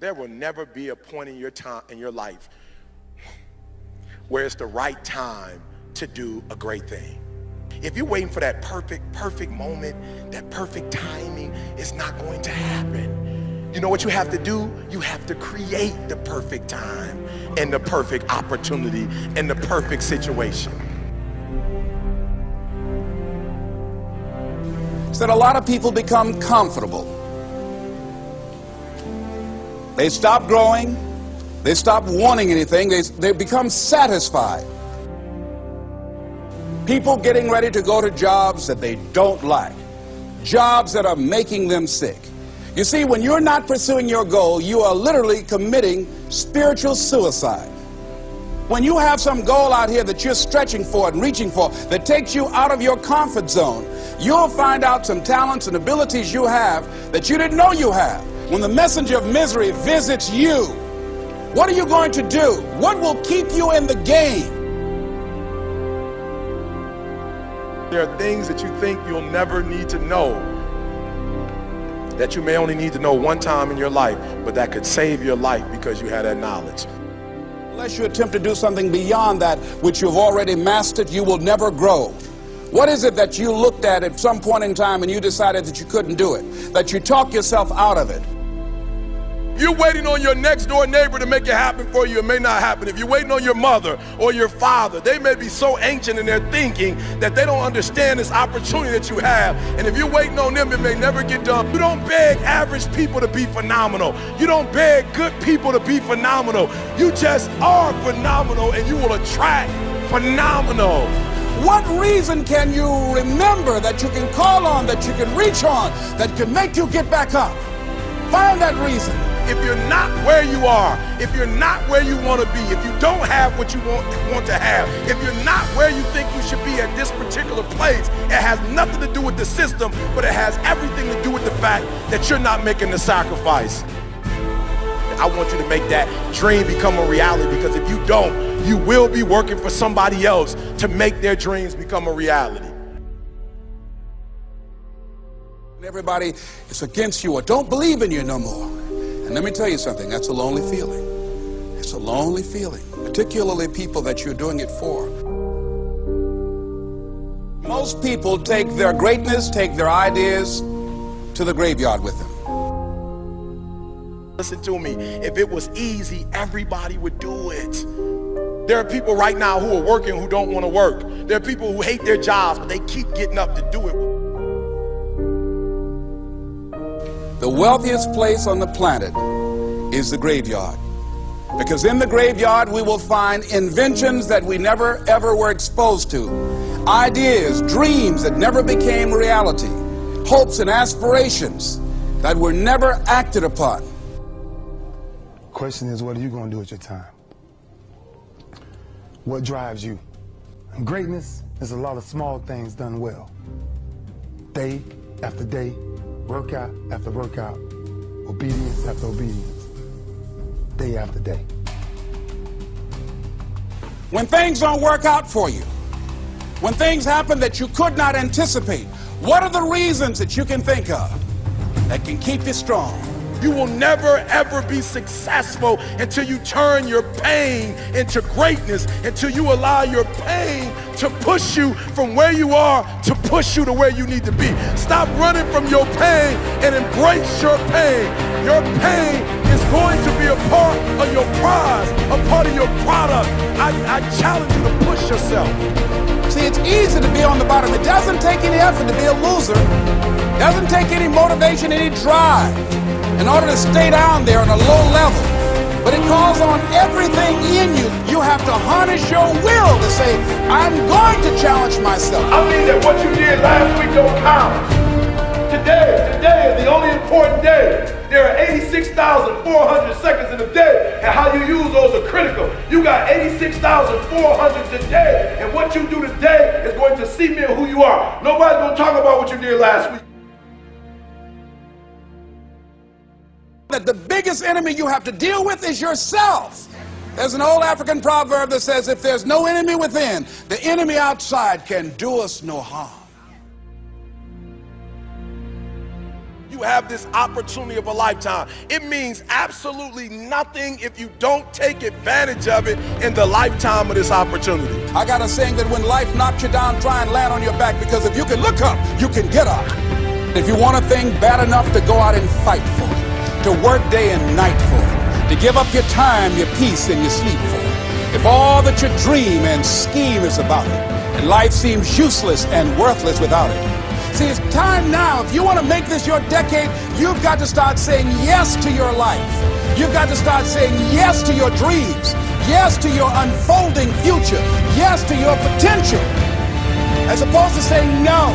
There will never be a point in your life where it's the right time to do a great thing. If you're waiting for that perfect moment, that perfect timing, it's not going to happen. You know what you have to do? You have to create the perfect time and the perfect opportunity and the perfect situation. So that a lot of people become comfortable. They stop growing. They stop wanting anything. They become satisfied. People getting ready to go to jobs that they don't like. Jobs that are making them sick. You see, when you're not pursuing your goal, you are literally committing spiritual suicide. When you have some goal out here that you're stretching for and reaching for that takes you out of your comfort zone, you'll find out some talents and abilities you have that you didn't know you have. When the messenger of misery visits you, what are you going to do? What will keep you in the game? There are things that you think you'll never need to know, that you may only need to know one time in your life, but that could save your life because you had that knowledge. Unless you attempt to do something beyond that which you've already mastered, you will never grow. What is it that you looked at some point in time and you decided that you couldn't do it, that you talked yourself out of it? If you're waiting on your next door neighbor to make it happen for you, it may not happen. If you're waiting on your mother or your father, they may be so ancient in their thinking that they don't understand this opportunity that you have. And if you're waiting on them, it may never get done. You don't beg average people to be phenomenal. You don't beg good people to be phenomenal. You just are phenomenal, and you will attract phenomenal. What reason can you remember that you can call on, that you can reach on, that can make you get back up? Find that reason. If you're not where you are, if you're not where you want to be, if you don't have what you want to have, if you're not where you think you should be at this particular place, it has nothing to do with the system, but it has everything to do with the fact that you're not making the sacrifice. I want you to make that dream become a reality, because if you don't, you will be working for somebody else to make their dreams become a reality. Everybody is against you or don't believe in you no more. And let me tell you something, that's a lonely feeling. It's a lonely feeling, particularly people that you're doing it for. Most people take their greatness, take their ideas to the graveyard with them. Listen to me, if it was easy, everybody would do it. There are people right now who are working who don't want to work. There are people who hate their jobs, but they keep getting up to do it. The wealthiest place on the planet is the graveyard. Because in the graveyard we will find inventions that we never ever were exposed to. Ideas, dreams that never became reality. Hopes and aspirations that were never acted upon. The question is, what are you going to do with your time? What drives you? And greatness is a lot of small things done well. Day after day, workout after workout, obedience after obedience, day after day. When things don't work out for you, when things happen that you could not anticipate, what are the reasons that you can think of that can keep you strong? You will never ever be successful until you turn your pain into greatness, until you allow your pain to push you from where you are to push you to where you need to be. Stop running from your pain and embrace your pain. Your pain is going to be a part of your prize, a part of your product. I challenge you to push yourself. See, it's easy to be on the bottom. It doesn't take any effort to be a loser. It doesn't take any motivation, any drive in order to stay down there on a low level. But it calls on everything in you. You have to harness your will to say, I'm going to challenge myself. I mean that what you did last week don't count. Today is the only important day. There are 86,400 seconds in a day, and how you use those are critical. You got 86,400 today, and what you do today is going to cement who you are. Nobody's going to talk about what you did last week. That the biggest enemy you have to deal with is yourself. There's an old African proverb that says, if there's no enemy within, the enemy outside can do us no harm. You have this opportunity of a lifetime. It means absolutely nothing if you don't take advantage of it in the lifetime of this opportunity. I got a saying that when life knocks you down, try and land on your back, because if you can look up, you can get up. If you want a thing bad enough to go out and fight for it, to work day and night for it, to give up your time, your peace, and your sleep for it, if all that you dream and scheme is about it, and life seems useless and worthless without it. See, it's time now. If you want to make this your decade, you've got to start saying yes to your life. You've got to start saying yes to your dreams, yes to your unfolding future, yes to your potential, as opposed to saying no.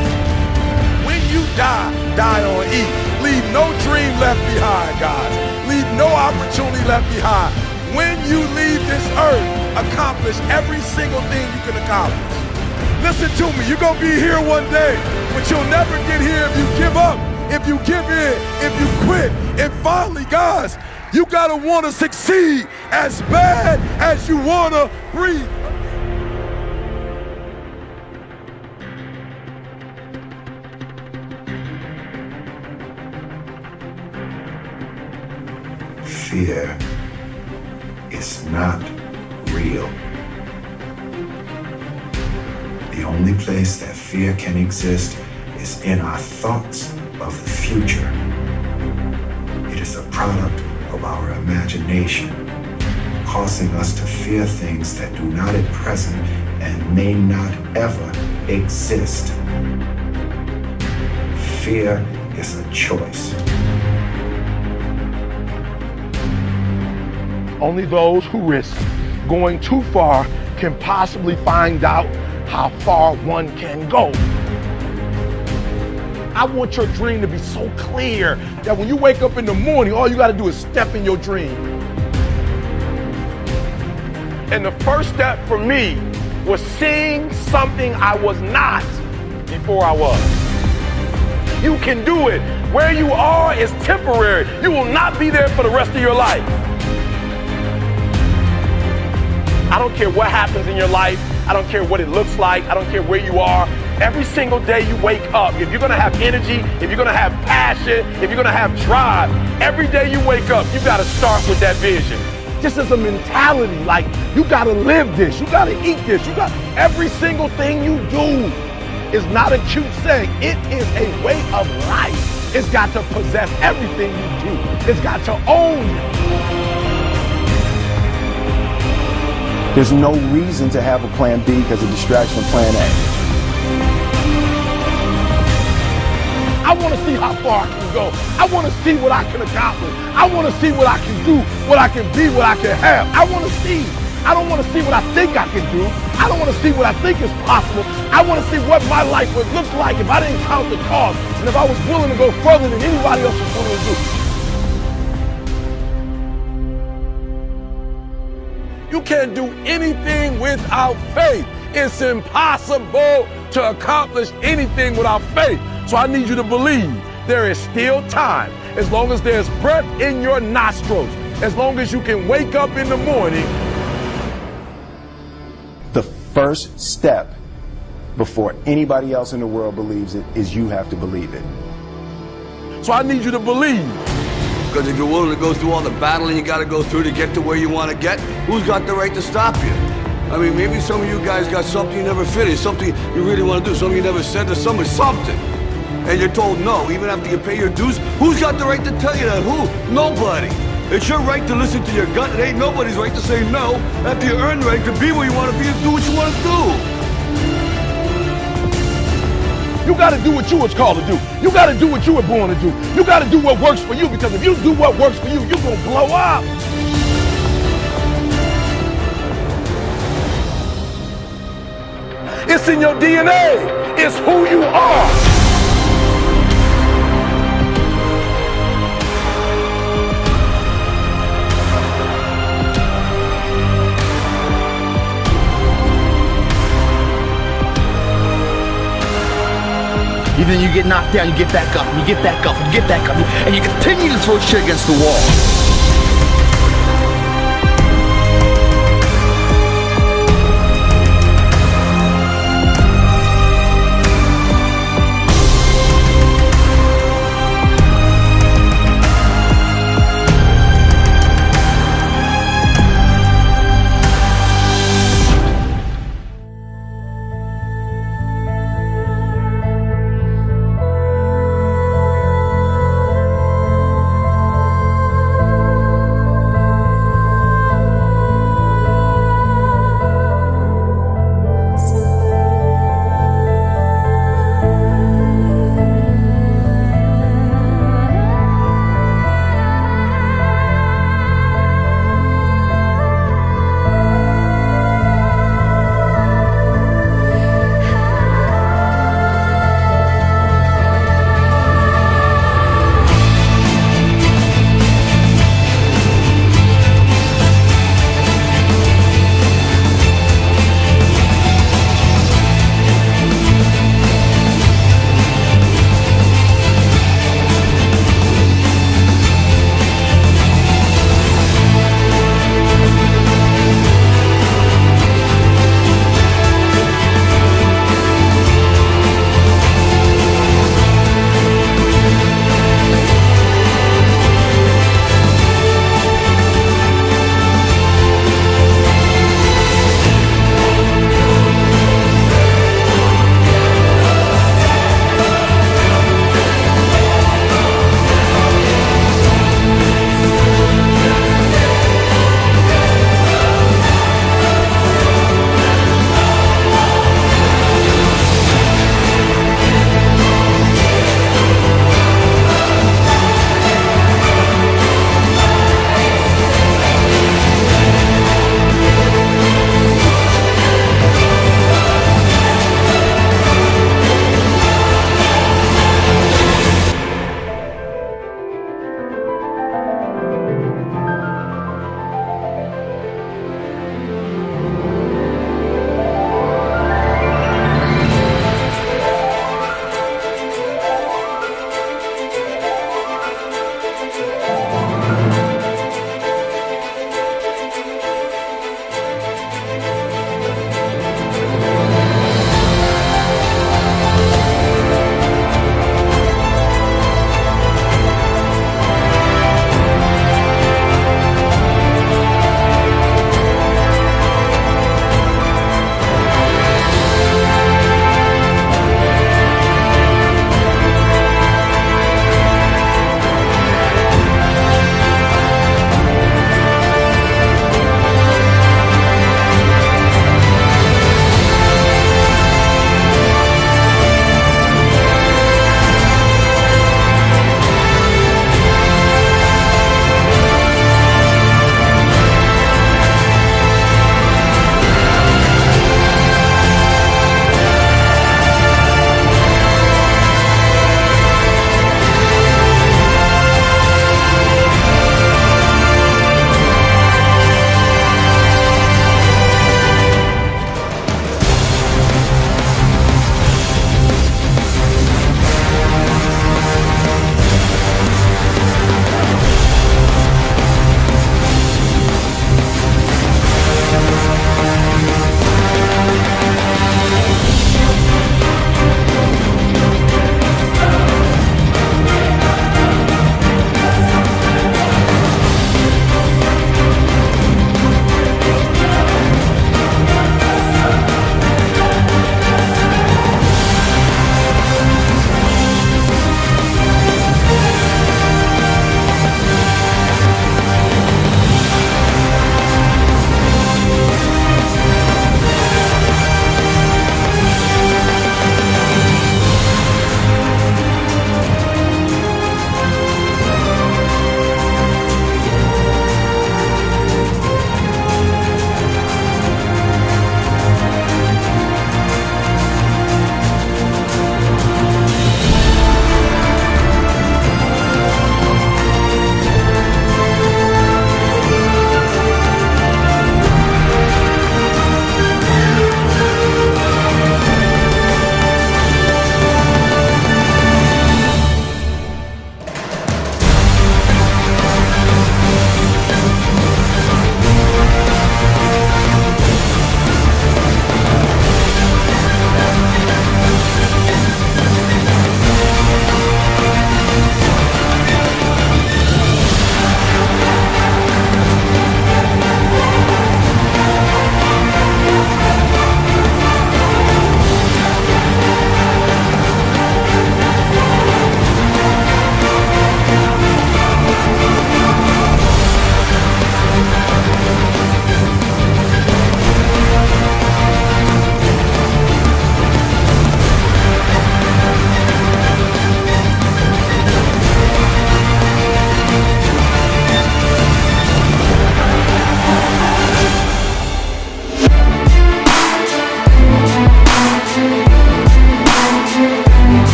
When you die, die on E. Leave no dream left behind, guys. Leave no opportunity left behind. When you leave this earth, accomplish every single thing you can accomplish. Listen to me, you're going to be here one day, but you'll never get here if you give up, if you give in, if you quit. And finally, guys, you got to want to succeed as bad as you want to breathe. Fear is not real. The only place that fear can exist is in our thoughts of the future. It is a product of our imagination, causing us to fear things that do not at present and may not ever exist. Fear is a choice. Only those who risk going too far can possibly find out how far one can go. I want your dream to be so clear that when you wake up in the morning, all you got to do is step in your dream. And the first step for me was seeing something I was not before I was. You can do it. Where you are is temporary. You will not be there for the rest of your life. I don't care what happens in your life. I don't care what it looks like. I don't care where you are. Every single day you wake up, if you're going to have energy, if you're going to have passion, if you're going to have drive, every day you wake up, you got to start with that vision. Just as a mentality, like you got to live this, you got to eat this, you got every single thing you do is not a cute saying. It is a way of life. It's got to possess everything you do. It's got to own you. There's no reason to have a plan B because of distraction from plan A. I want to see how far I can go. I want to see what I can accomplish. I want to see what I can do, what I can be, what I can have. I want to see. I don't want to see what I think I can do. I don't want to see what I think is possible. I want to see what my life would look like if I didn't count the cost and if I was willing to go further than anybody else was willing to do. You can't do anything without faith. It's impossible to accomplish anything without faith. So I need you to believe there is still time. As long as there's breath in your nostrils, as long as you can wake up in the morning. The first step before anybody else in the world believes it is you have to believe it. So I need you to believe. Because if you're willing to go through all the battling you got to go through to get to where you want to get, who's got the right to stop you? I mean, maybe some of you guys got something you never finished, something you really want to do, something you never said to someone, something. And you're told no, even after you pay your dues. Who's got the right to tell you that? Who? Nobody. It's your right to listen to your gut. It ain't nobody's right to say no after you earn the right to be where you want to be and do what you want to do. You got to do what you was called to do. You got to do what you were born to do. You got to do what works for you, because if you do what works for you, you're going to blow up. It's in your DNA. It's who you are. Even you get knocked down, you get back up, and you get back up, and you get back up, and you continue to throw shit against the wall.